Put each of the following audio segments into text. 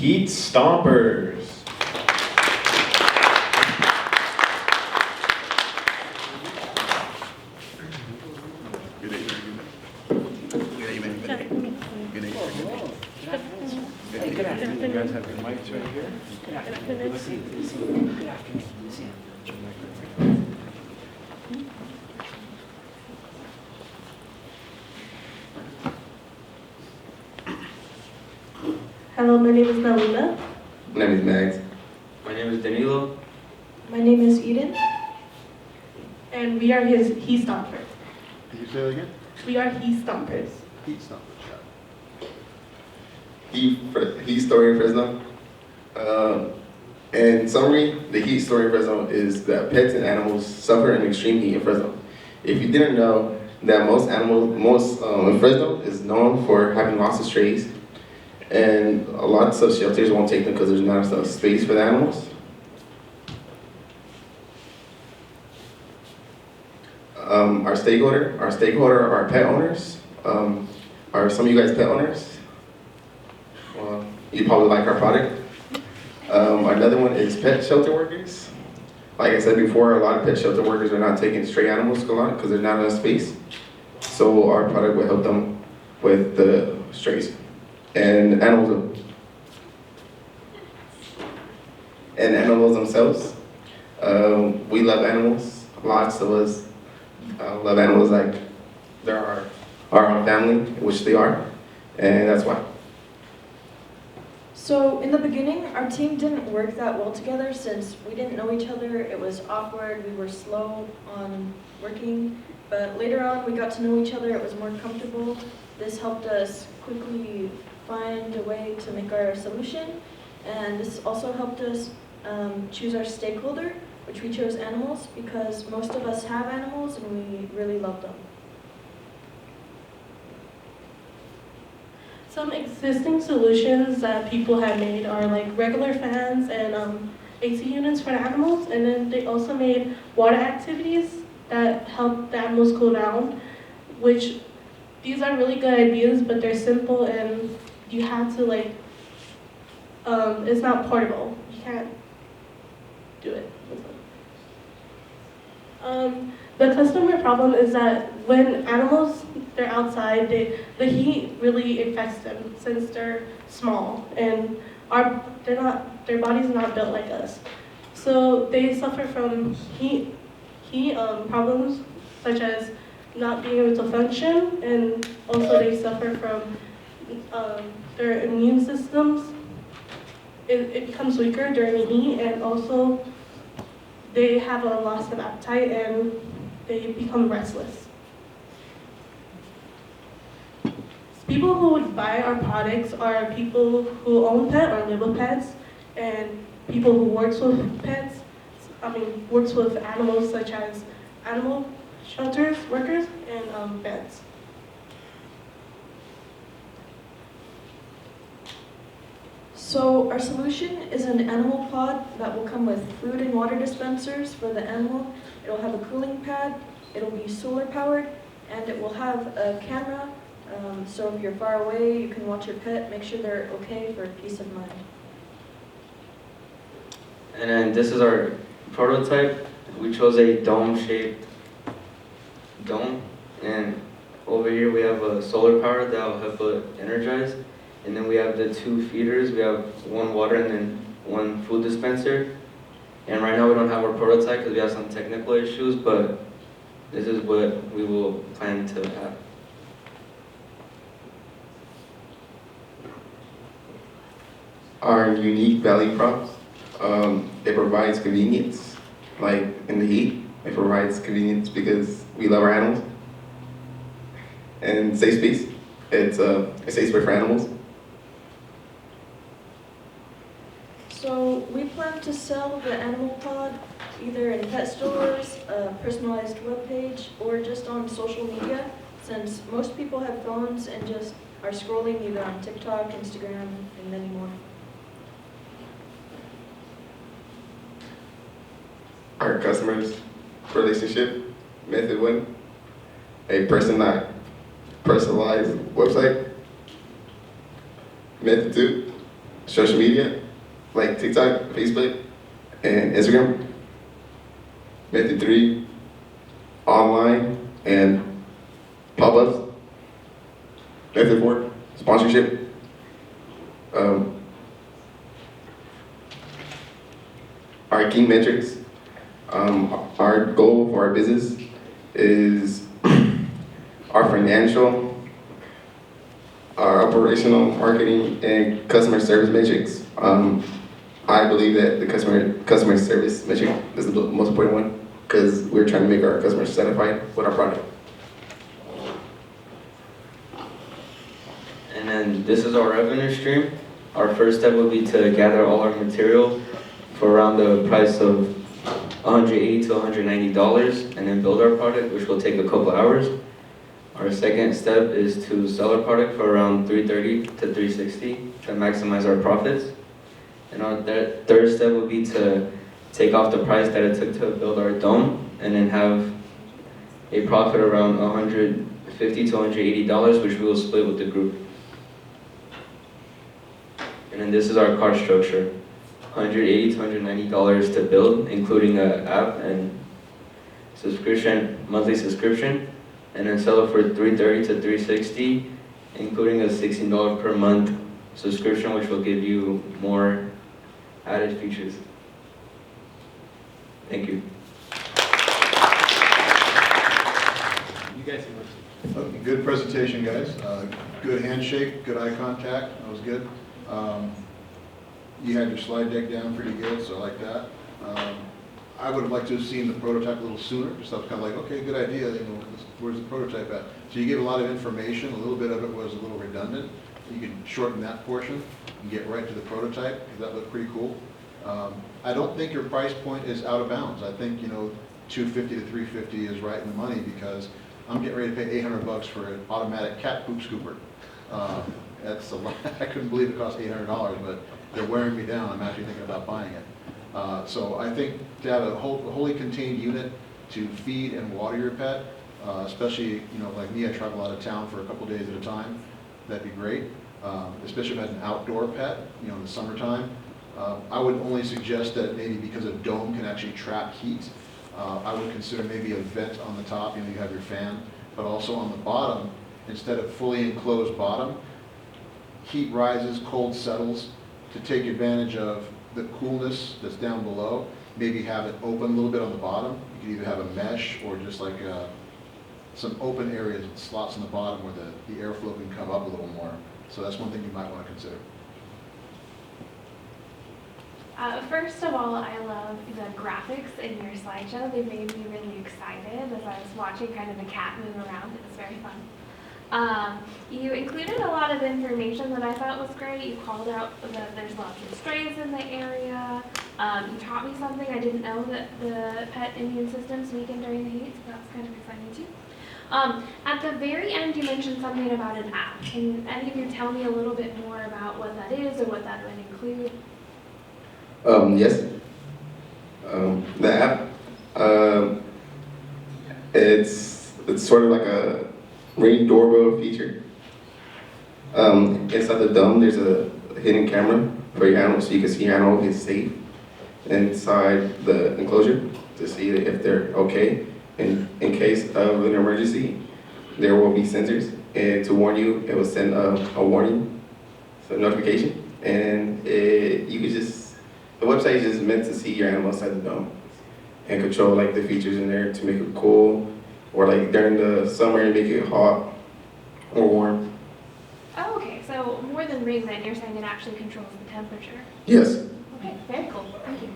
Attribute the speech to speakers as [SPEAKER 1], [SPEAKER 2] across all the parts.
[SPEAKER 1] Heat Stompers. You guys have your mics right here.
[SPEAKER 2] Hello, my name is Melina.
[SPEAKER 3] My name is Max.
[SPEAKER 4] My name is Danilo.
[SPEAKER 2] My name is Eden. And we are his He Stompers.
[SPEAKER 5] Did you say that again?
[SPEAKER 2] We are He Stompers.
[SPEAKER 5] Heat Stompers.
[SPEAKER 3] Heat story in Fresno. In summary, the heat story in Fresno is that pets and animals suffer in extreme heat in Fresno. If you didn't know that most in Fresno is known for having lots of strays, and lots of shelters won't take them because there's not enough space for the animals. Our stakeholder are pet owners. Are some of you guys pet owners? Well, you probably like our product. Another one is pet shelter workers. Like I said before, a lot of pet shelter workers are not taking stray animals a lot because there's not enough space. So our product will help them with the strays and animals themselves. We love animals. Lots of us love animals like they're our own family, which they are, and that's why.
[SPEAKER 6] So in the beginning, our team didn't work that well together since we didn't know each other. It was awkward, we were slow on working, but later on we got to know each other, it was more comfortable. This helped us quickly find a way to make our solution, and this also helped us choose our stakeholder, which we chose animals because most of us have animals and we really love them.
[SPEAKER 2] Some existing solutions that people have made are like regular fans and AC units for the animals, and then they also made water activities that help the animals cool down, which these are really good ideas, but they're simple and you have to it's not portable. You can't do it. The customer problem is that when animals, they're outside, the heat really affects them since they're small and their body's not built like us. So they suffer from heat problems such as not being able to function, and also they suffer from their immune systems. It becomes weaker during the heat, and also they have a loss of appetite and they become restless. People who would buy our products are people who own pets or live with pets, and people who works with pets, works with animals such as animal shelters workers and vets.
[SPEAKER 6] So our solution is an animal pod that will come with food and water dispensers for the animal. It'll have a cooling pad, it'll be solar powered, and it will have a camera. So if you're far away, you can watch your pet, make sure they're okay for peace of mind.
[SPEAKER 4] And then this is our prototype. We chose a dome-shaped dome, and over here we have a solar power that will help it energize. And then we have the two feeders. We have one water and then one food dispenser. And right now we don't have our prototype because we have some technical issues, but this is what we will plan to have.
[SPEAKER 3] Our unique value props, it provides convenience, like in the heat. It provides convenience because we love our animals. And safe space, it's a safe space for animals.
[SPEAKER 6] So we plan to sell the animal pod either in pet stores, a personalized webpage, or just on social media, since most people have phones and just are scrolling either on TikTok, Instagram, and many more.
[SPEAKER 3] Our customers relationship, method one, a personalized website. Method two, social media, like TikTok, Facebook, and Instagram. Method 3, online and pop-ups. Method 4, sponsorship. Our key metrics. Our goal for our business is our financial, our operational, marketing, and customer service metrics. I believe that the customer service metric is the most important one because we're trying to make our customers satisfied with our product.
[SPEAKER 4] And then this is our revenue stream. Our first step would be to gather all our material for around the price of $180 to $190 and then build our product, which will take a couple hours. Our second step is to sell our product for around $330 to $360 to maximize our profits. And our third step would be to take off the price that it took to build our dome and then have a profit around $150 to $180, which we will split with the group. And then this is our cost structure. $180 to $190 to build, including an app and subscription, monthly subscription, and then sell it for $330 to $360, including a $16 per month subscription, which will give you more added features. Thank you.
[SPEAKER 5] You guys good presentation, guys. Good handshake, good eye contact. That was good. You had your slide deck down pretty good, so I like that. I would have liked to have seen the prototype a little sooner. Just kind of like, okay, good idea. You know, where's the prototype at? So you gave a lot of information. A little bit of it was a little redundant. You can shorten that portion and get right to the prototype because that looked pretty cool. I don't think your price point is out of bounds. I think, you know, $250 to $350 is right in the money because I'm getting ready to pay $800 for an automatic cat poop scooper. That's a lot. I couldn't believe it cost $800, but they're wearing me down. I'm actually thinking about buying it. So I think to have a wholly contained unit to feed and water your pet, especially, you know, like me, I travel out of town for a couple days at a time. That'd be great. Especially if I had an outdoor pet, you know, in the summertime. I would only suggest that maybe because a dome can actually trap heat, I would consider maybe a vent on the top. You know, you have your fan, but also on the bottom, instead of fully enclosed bottom, heat rises, cold settles. To take advantage of the coolness that's down below, maybe have it open a little bit on the bottom. You could either have a mesh or just like some open areas, slots on the bottom where the airflow can come up a little more. So that's one thing you might want to consider.
[SPEAKER 7] First of all, I love the graphics in your slideshow. They made me really excited as I was watching kind of the cat move around. It was very fun. You included a lot of information that I thought was great. You called out that there's lots of strays in the area. You taught me something. I didn't know that the pet immune system's weakened during the heat, so that's kind of exciting too. At the very end, you mentioned something about an app. Can any of you tell me a little bit more about what that is or what that would include?
[SPEAKER 3] Yes. The app, it's sort of like a Ring doorbell feature. Inside the dome, there's a hidden camera for your animal, so you can see your animal is safe inside the enclosure to see if they're okay. And in case of an emergency, there will be sensors, and to warn you, it will send a warning, so notification, and you can just, the website is just meant to see your animal inside the dome and control like the features in there to make it cool. Or like during the summer, make it hot or warm.
[SPEAKER 7] Oh, okay. So more than Ring, then you're saying it actually controls the temperature.
[SPEAKER 3] Yes.
[SPEAKER 7] Okay, very cool. Thank you.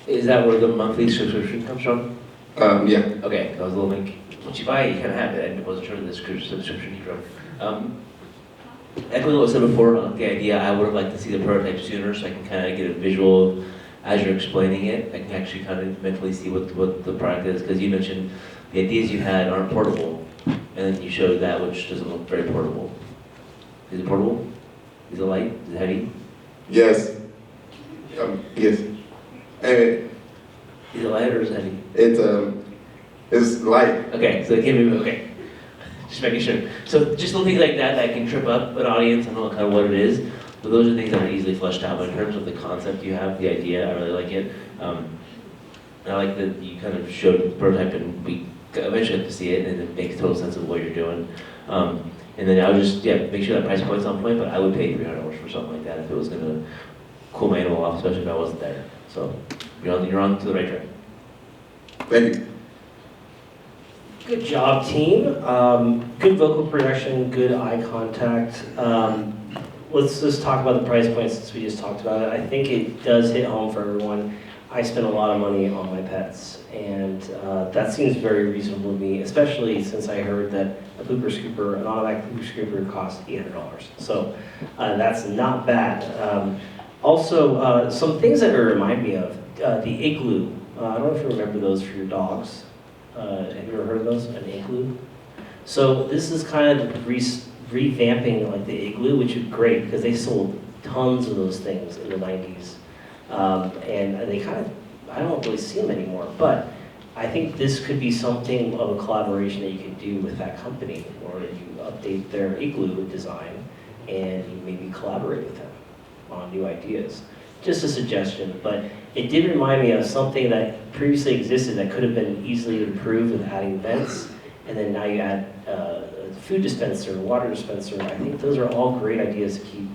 [SPEAKER 8] Is that where the monthly subscription comes from?
[SPEAKER 3] Yeah.
[SPEAKER 8] Okay, I was a little like, once you buy it, you kind of have it. I wasn't sure the subscription came from. Echoing what was said before, the idea, I would have liked to see the prototype sooner so I can kind of get a visual as you're explaining it. I can actually kind of mentally see what the product is, because you mentioned the ideas you had aren't portable, and then you showed that, which doesn't look very portable. Is it portable? Is it light? Is it heavy?
[SPEAKER 3] Yes. Yes.
[SPEAKER 8] Is it light or is it heavy?
[SPEAKER 3] It's light.
[SPEAKER 8] Okay, so it can be, okay. Just making sure. So just little things like that that can trip up an audience and know kind of what it is. But those are things that are easily fleshed out. But in terms of the concept you have, the idea, I really like it. I like that you kind of showed the prototype and we eventually got to see it and it makes total sense of what you're doing. And then I would just, make sure that price point's on point, but I would pay $300 for something like that if it was gonna cool my animal off, especially if I wasn't there. So you're on to the right track.
[SPEAKER 3] Thank you.
[SPEAKER 9] Good job, team. Good vocal production, good eye contact. Let's just talk about the price point since we just talked about it. I think it does hit home for everyone. I spend a lot of money on my pets, and that seems very reasonable to me, especially since I heard that a pooper scooper, an automatic pooper scooper costs $800. So that's not bad. Also, some things that remind me of, the igloo. I don't know if you remember those for your dogs. Have you ever heard of those, an igloo? So this is kind of revamping like the igloo, which is great because they sold tons of those things in the 90s. And they kind of, I don't really see them anymore, but I think this could be something of a collaboration that you can do with that company, or you update their igloo design and you maybe collaborate with them on new ideas. Just a suggestion, but it did remind me of something that previously existed that could have been easily improved with adding vents, and then now you add a food dispenser, water dispenser. I think those are all great ideas to keep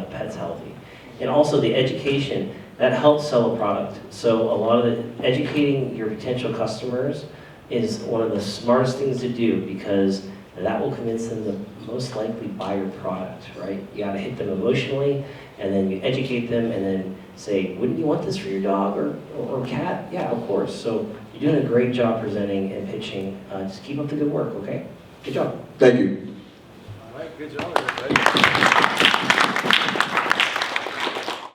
[SPEAKER 9] pets healthy. And also the education, that helps sell a product. So a lot of educating your potential customers is one of the smartest things to do because that will convince them to most likely buy your product, right? You gotta hit them emotionally, and then you educate them, and then say, wouldn't you want this for your dog or cat? Yeah, of course. So you're doing a great job presenting and pitching. Just keep up the good work, okay? Good job.
[SPEAKER 3] Thank you.
[SPEAKER 1] All right, good job, everybody.